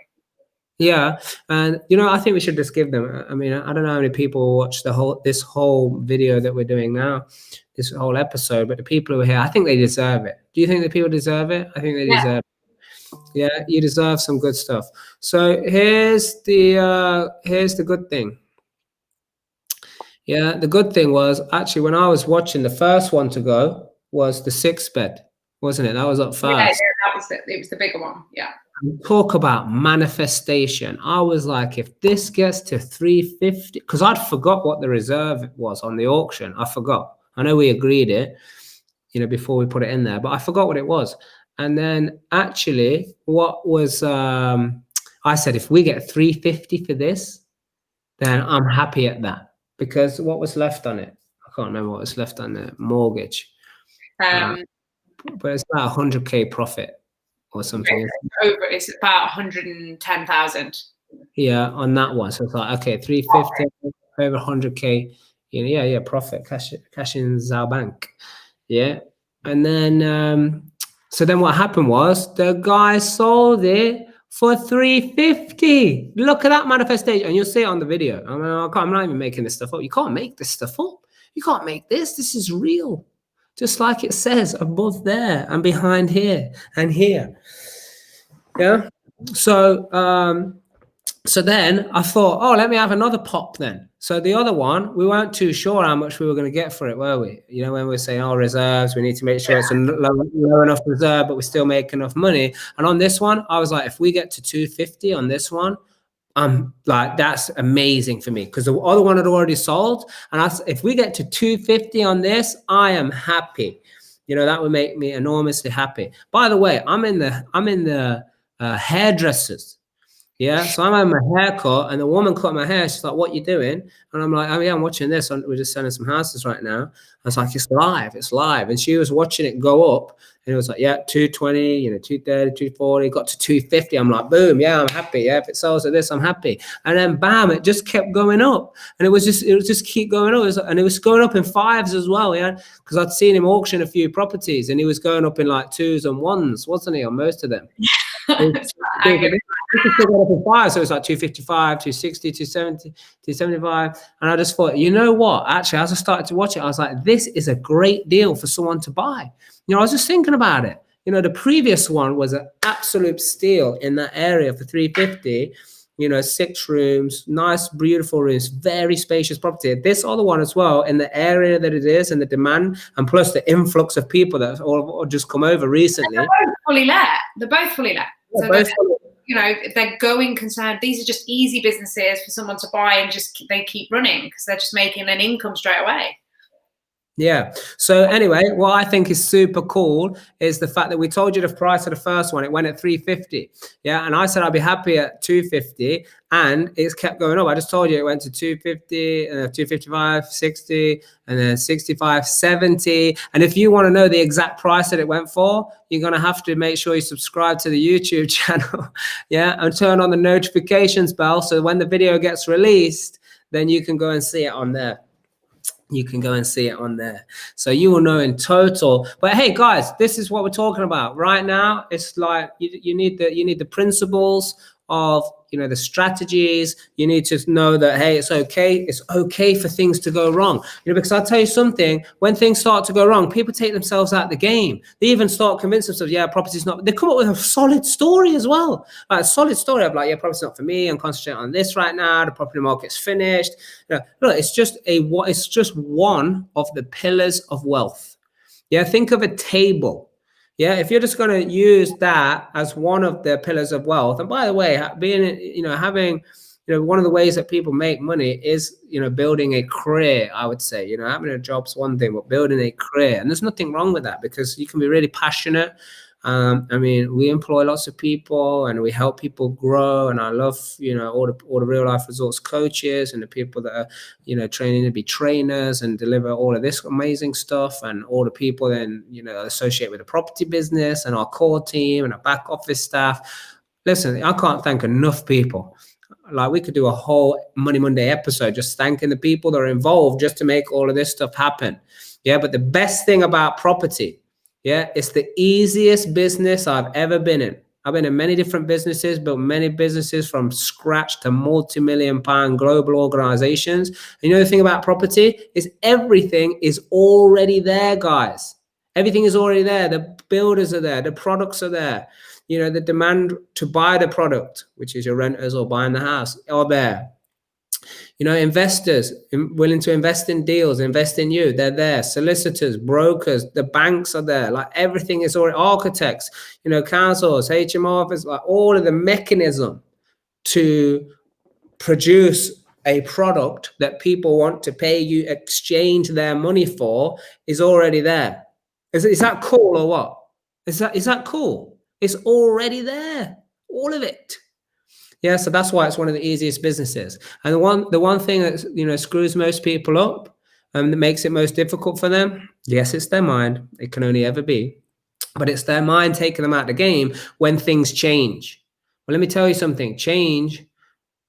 Yeah. And, I think we should just give them, I mean, I don't know how many people watch this whole video that we're doing now, this whole episode, but the people who are here, I think they deserve it. Do you think the people deserve it? I think they deserve it. Yeah, you deserve some good stuff. So here's the good thing. Yeah, the good thing was actually when I was watching, the first one to go was the 6-bed, wasn't it? That was up first. Yeah, that was it. It was the bigger one. Yeah. Talk about manifestation. I was like, if this gets to 350, because I'd forgot what the reserve was on the auction. I forgot. I know we agreed it, before we put it in there, but I forgot what it was. And then actually what was, I said, if we get 350 for this, then I'm happy at that, because what was left on it? I can't remember what was left on the mortgage. But it's about 100K profit or something. It's about 110,000. Yeah, on that one. So it's like, okay, 350 over 100K. Yeah, profit, cash in Zao Bank. Yeah. And then so then what happened was the guy sold it for 350. Look at that manifestation. And you'll see it on the video. I mean, I'm not even making this stuff up. You can't make this stuff up. You can't make this. This is real. Just like it says above there and behind here and here. Yeah. So So then I thought, oh, let me have another pop then. So the other one, we weren't too sure how much we were going to get for it, were we? You know, when we were saying, oh, reserves, we need to make sure it's a low enough reserve, but we still make enough money. And on this one, I was like, if we get to 250 on this one, I'm like, that's amazing for me, because the other one had already sold. And if we get to 250 on this, I am happy. You know, that would make me enormously happy. By the way, I'm in the hairdressers. Yeah, so I'm having my hair cut, and the woman cut my hair. She's like, "What you doing?" And I'm like, "Oh yeah, I'm watching this. We're just selling some houses right now." I was like, "It's live." And she was watching it go up, and it was like, "Yeah, 220, 230, 240, got to 250." I'm like, "Boom, yeah, I'm happy. Yeah, if it sells at this, I'm happy." And then bam, it just kept going up, and it was just keep going up, and it was going up in fives as well. Yeah, because I'd seen him auction a few properties, and he was going up in like twos and ones, wasn't he, on most of them? So it's like 255, 260, 270, 275. And I just thought, you know what? Actually, as I started to watch it, I was like, this is a great deal for someone to buy. I was just thinking about it. The previous one was an absolute steal in that area for 350. 6 rooms, nice, beautiful rooms, very spacious property. This other one as well, in the area that it is, and the demand, and plus the influx of people that all just come over recently. They're both fully let. So they're going concern. These are just easy businesses for someone to buy, and they keep running because they're just making an income straight away. Yeah. So anyway, what I think is super cool is the fact that we told you the price of the first one. It went at 350. Yeah. And I said I'd be happy at 250, and it's kept going up. I just told you it went to 250, 255, 60, and then 65, 70. And if you want to know the exact price that it went for, you're going to have to make sure you subscribe to the YouTube channel. Yeah. And turn on the notifications bell, so when the video gets released, then you can go and see it on there. So you will know in total. But hey guys, this is what we're talking about right now. It's like you need the principles of the strategies. You need to know that, hey, it's okay for things to go wrong, because I'll tell you something, when things start to go wrong, people take themselves out of the game. They even start convincing themselves, yeah, property's not. They come up with a solid story as well, like a solid story of like, yeah, property's not for me, I'm concentrating on this right now, the property market's finished. Look, it's just one of the pillars of wealth. Yeah, think of a table. Yeah, if you're just going to use that as one of the pillars of wealth, and by the way, having one of the ways that people make money is building a career. I would say having a job's one thing, but building a career, and there's nothing wrong with that, because you can be really passionate. We employ lots of people, and we help people grow, and I love all the real life results coaches and the people that are training to be trainers and deliver all of this amazing stuff, and all the people then associate with the property business, and our core team and our back office staff. Listen, I can't thank enough people. Like, we could do a whole Money Monday episode just thanking the people that are involved just to make all of this stuff happen. Yeah, but the best thing about property, yeah, it's the easiest business I've ever been in. I've been in many different businesses, built many businesses from scratch to multi-million-pound global organizations. And the thing about property is everything is already there, guys. Everything is already there. The builders are there. The products are there. The demand to buy the product, which is your renters or buying the house, are there. Investors willing to invest in deals, invest in you, they're there. Solicitors, brokers, the banks are there. Like, everything is already, architects, councils, HMO, like all of the mechanism to produce a product that people want to pay you, exchange their money for, is already there. Is that cool or what? Is that cool? It's already there, all of it. Yeah, so that's why it's one of the easiest businesses. And the one thing that screws most people up, that makes it most difficult for them, yes, it's their mind. It can only ever be, but it's their mind taking them out of the game when things change. Well, let me tell you something. Change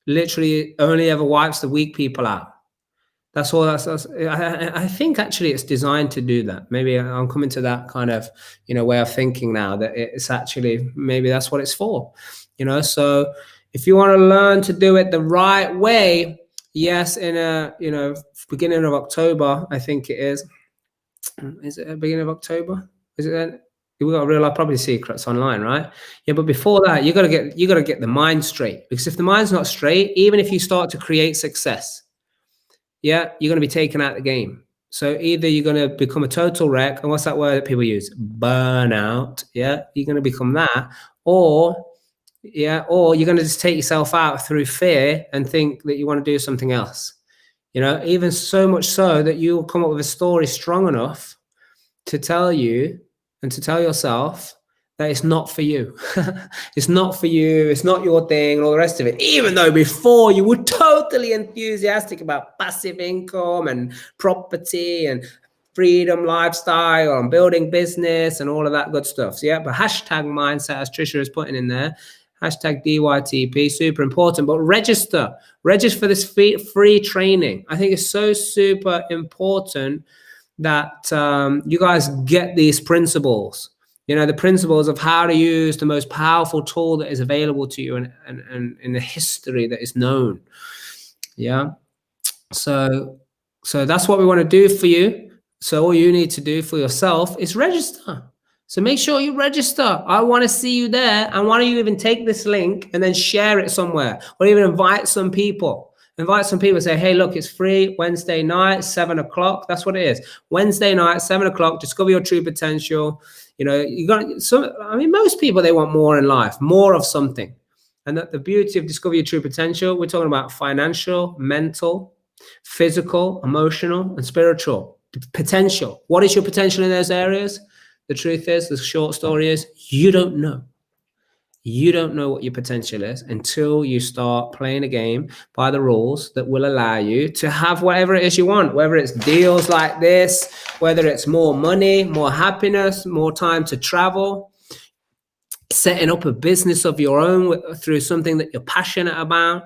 literally only ever wipes the weak people out. That's all. I think actually it's designed to do that. Maybe I'm coming to that kind of way of thinking now, that it's actually, maybe that's what it's for. So if you want to learn to do it the right way, yes, in a beginning of October, I think it is. Is it the beginning of October? Is it then? We've got Real Life Property Secrets online, right? Yeah, but before that, you gotta get the mind straight, because if the mind's not straight, even if you start to create success, yeah, you're gonna be taken out of the game. So either you're gonna become a total wreck, and what's that word that people use? Burnout. Yeah, you're gonna become that, or you're gonna just take yourself out through fear and think that you want to do something else. You know, even so much so that you'll come up with a story strong enough to tell you and to tell yourself that it's not for you. It's not for you. It's not your thing and all the rest of it. Even though before you were totally enthusiastic about passive income and property and freedom lifestyle and building business and all of that good stuff. So yeah, but hashtag mindset, as Trisha is putting in there, hashtag DYTP, super important. But register for this free training. I think it's so super important that you guys get these principles, you know, the principles of how to use the most powerful tool that is available to you and in the history that is known. Yeah. So that's what we want to do for you. So all you need to do for yourself is register. So make sure you register. I want to see you there. And why don't you even take this link and then share it somewhere, or even invite some people. Invite some people, say, hey, look, it's free Wednesday night, 7 o'clock. That's what it is. Wednesday night, 7 o'clock, discover your true potential. You know, you got some, I mean, most people, they want more in life, more of something. And that the beauty of discover your true potential, we're talking about financial, mental, physical, emotional, and spiritual potential. What is your potential in those areas? The truth is, the short story is, you don't know. You don't know what your potential is until you start playing a game by the rules that will allow you to have whatever it is you want, whether it's deals like this, whether it's more money, more happiness, more time to travel, setting up a business of your own through something that you're passionate about.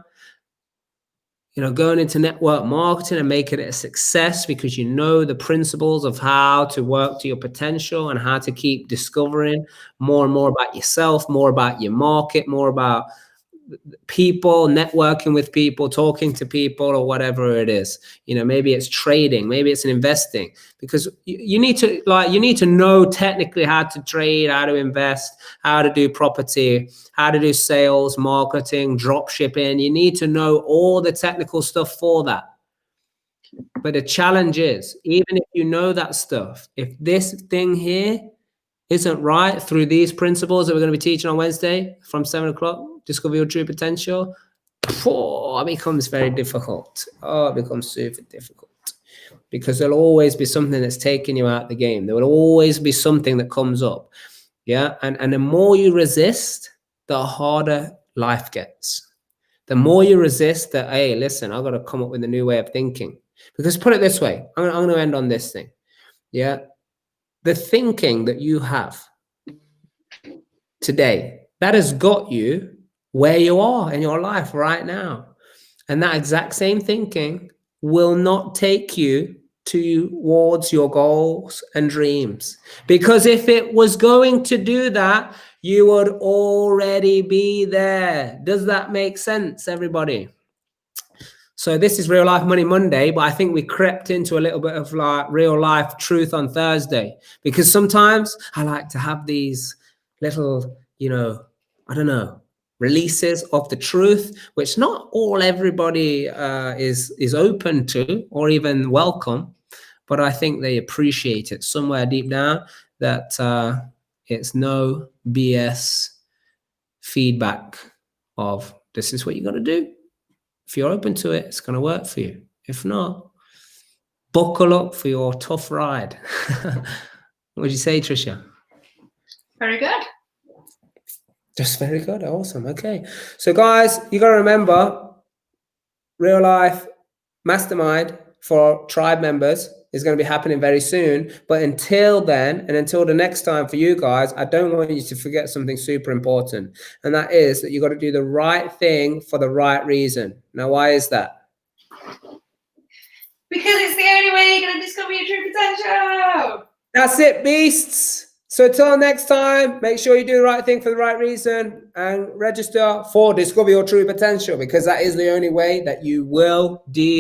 You know, going into network marketing and making it a success because you know the principles of how to work to your potential and how to keep discovering more and more about yourself, more about your market, more about people, networking with people, talking to people, or whatever it is. You know, maybe it's trading, maybe it's investing, because you need to know technically how to trade, how to invest, how to do property, how to do sales, marketing, drop shipping. You need to know all the technical stuff for that. But the challenge is, even if you know that stuff, if this thing here isn't right through these principles that we're going to be teaching on Wednesday from 7 o'clock, discover your true potential, it becomes very difficult. It becomes super difficult, because there'll always be something that's taking you out of the game. There will always be something that comes up. Yeah. And the more you resist, the harder life gets. The more you resist that, hey, listen, I've got to come up with a new way of thinking. Because put it this way, I'm going to end on this thing. Yeah. The thinking that you have today, that has got you where you are in your life right now. And that exact same thinking will not take you towards your goals and dreams. Because if it was going to do that, you would already be there. Does that make sense, everybody? So this is Real Life Money Monday, but I think we crept into a little bit of like real life truth on Thursday, because sometimes I like to have these little, you know, I don't know, releases of the truth, which not all everybody is open to or even welcome, but I think they appreciate it somewhere deep down, that it's no BS feedback of this is what you got to do. If you're open to it, it's going to work for you. If not, buckle up for your tough ride. What would you say, Trisha? Very good. Just very good. Awesome. Okay. So guys, you got to remember, Real Life Mastermind for tribe members is going to be happening very soon. But until then, and until the next time for you guys, I don't want you to forget something super important. And that is that you got to do the right thing for the right reason. Now, why is that? Because it's the only way you're going to discover your true potential. That's it, beasts. So until next time, make sure you do the right thing for the right reason and register for Discover Your True Potential, because that is the only way that you will